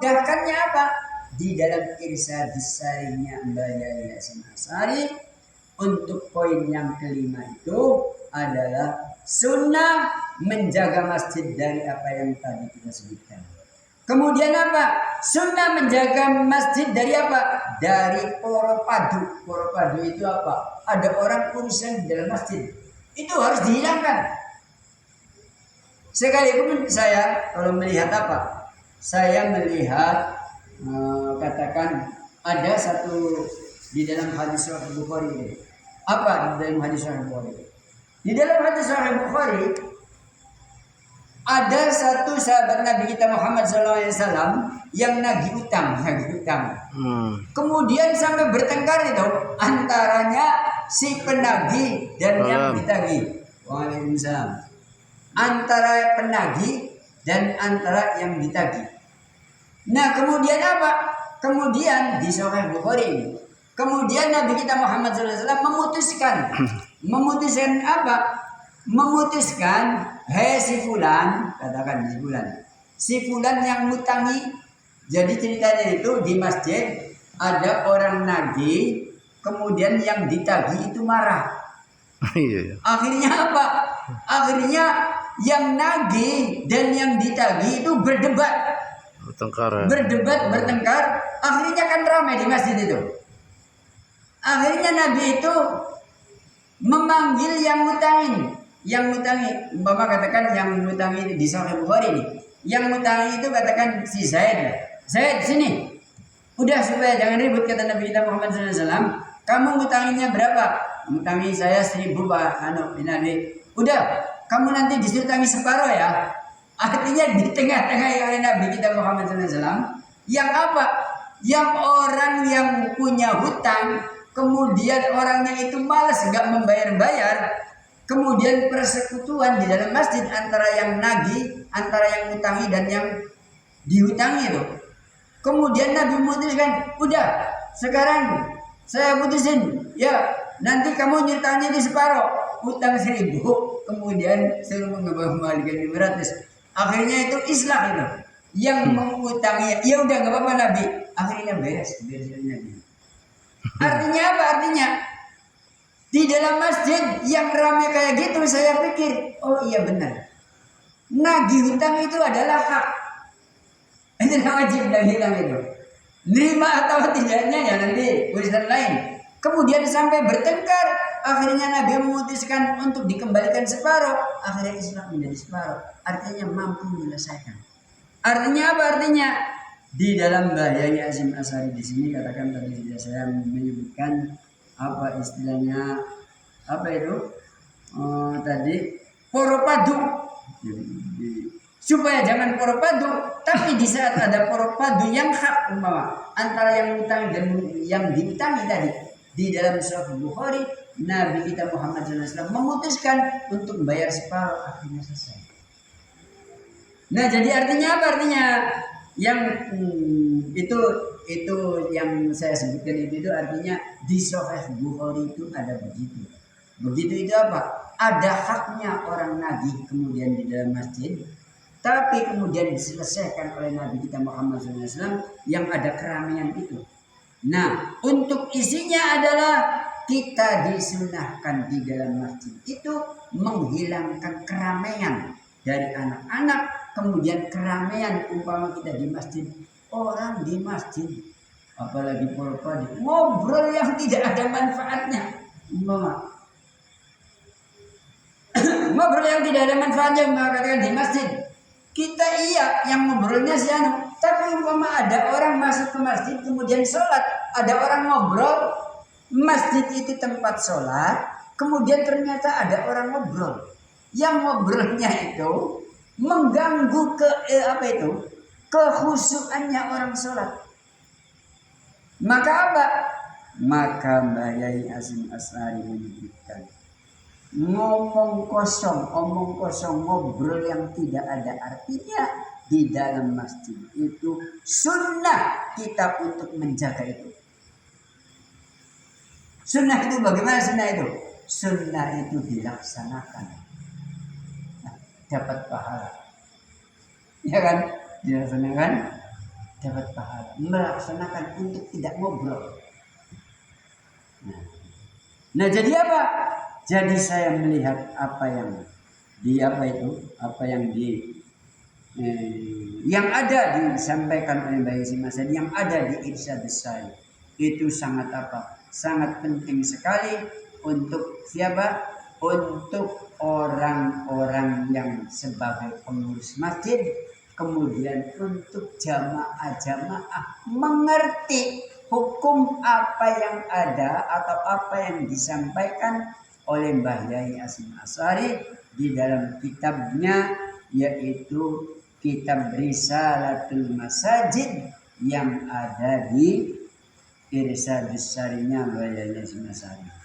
Memudahkannya apa? Di dalam irsyadus sarinya Mbak Yai Hasyim Asy'ari untuk poin yang kelima itu adalah sunnah menjaga masjid dari apa yang tadi kita sebutkan. Kemudian apa? Sunnah menjaga masjid dari apa? Dari poropadu. Poropadu itu apa? Ada orang urusan di dalam masjid. Itu harus dihilangkan. Sekalipun saya kalau melihat apa? Saya melihat katakan ada satu di dalam hadis Sahih Bukhari ini. Apa di dalam hadis Sahih Bukhari? Di dalam hadis Sahih Bukhari ada satu sahabat Nabi kita Muhammad SAW yang nagih utang. Kemudian sampai bertengkar itu antaranya si penagih dan yang ditagih. Waalaikumsalam. Antara penagih dan antara yang ditagih. Nah kemudian apa? Kemudian di Sahih Bukhari ini. Kemudian Nabi kita Muhammad SAW memutuskan apa? Memutuskan, hei si fulan, katakan si fulan yang ngutangi. Jadi ceritanya itu di masjid ada orang nagih, kemudian yang ditagih itu marah. Akhirnya apa? Akhirnya yang nagih dan yang ditagih itu berdebat. Bertengkar. Akhirnya kan ramai di masjid itu. Akhirnya Nabi itu memanggil yang ngutangi. Umpama katakan yang ngutangi di Sahih Bukhari ini. Yang ngutangi itu katakan si Zaid. Zaid sini. Udah supaya jangan ribut kata Nabi kita Muhammad SAW. Kamu ngutanginya berapa? Ngutangi saya 1.000 Pak. Nabi. Udah, kamu nanti disuruh tangi separuh ya. Artinya di tengah-tengah oleh Nabi kita Muhammad SAW. Yang apa? Yang orang yang punya hutang. Kemudian orangnya itu malas nggak membayar-bayar. Kemudian persekutuan di dalam masjid antara yang nagih, antara yang utangi dan yang dihutangi itu. Kemudian Nabi memutuskan, udah sekarang saya putusin, ya nanti kamu nyertanya di separuh, utang 1.000, kemudian suruh mengembalikan 500. Akhirnya itu islah itu. Yang mengutangi, ya udah nggak apa-apa Nabi. Akhirnya beres Nabi. Artinya apa? Artinya di dalam masjid yang ramai kayak gitu saya pikir, oh iya benar. Nagih hutang itu adalah hak. Itu wajib dan hilang itu. Nerima atau tidaknya ya nanti urusan lain. Kemudian sampai bertengkar, akhirnya Nabi memutuskan untuk dikembalikan separuh. Akhirnya Islam menjadi separuh. Artinya mampu menyelesaikan. Artinya apa? Artinya di dalam bahayanya Hasyim Asy'ari di sini katakan tadi sudah saya menyebutkan apa istilahnya apa itu tadi poropadu supaya jangan poropadu, tapi di saat ada poropadu yang hak umpama antara yang utang dan yang diutangi tadi di dalam Sahih Bukhari Nabi kita Muhammad SAW memutuskan untuk membayar separuh akhirnya selesai. Nah jadi artinya apa? Artinya yang itu yang saya sebutkan itu artinya di Sahih Bukhari itu ada begitu. Begitu itu apa? Ada haknya orang nagih kemudian di dalam masjid, tapi kemudian diselesaikan oleh Nabi kita Muhammad SAW yang ada keramaian itu. Nah, untuk isinya adalah kita disunahkan di dalam masjid itu menghilangkan keramaian dari anak-anak, kemudian keramaian umpama kita di masjid, orang di masjid apalagi poropadi ngobrol yang tidak ada manfaatnya umpama ngobrol yang tidak ada manfaatnya mengatakan di masjid kita iya yang ngobrolnya si anu, tapi umpama ada orang masuk ke masjid kemudian sholat, ada orang ngobrol, masjid itu tempat sholat, kemudian ternyata ada orang ngobrol, yang ngobrolnya itu mengganggu kekhusyuannya orang sholat. Maka apa? Maka Mbak Yai Hasyim Asy'ari menyebutkan omong kosong, ngobrol yang tidak ada artinya di dalam masjid itu sunnah kita untuk menjaga itu. Sunnah itu bagaimana sunnah itu? Sunnah itu dilaksanakan, dapat pahala. Ya kan? Dilaksanakan, dapat pahala melaksanakan untuk tidak ngobrol. Nah jadi apa? Jadi saya melihat apa yang yang ada disampaikan oleh Mbak Yesi Masad, yang ada di Irsyadus Sari itu sangat sangat penting sekali untuk siapa? Untuk orang-orang yang sebagai pengurus masjid, kemudian untuk jamaah-jamaah mengerti hukum apa yang ada atau apa yang disampaikan oleh Mbah Yai Hasyim Asy'ari di dalam kitabnya, yaitu kitab Risalatul Masajid yang ada di Irsyadus Sarinya Mbah Yai Hasyim Asy'ari.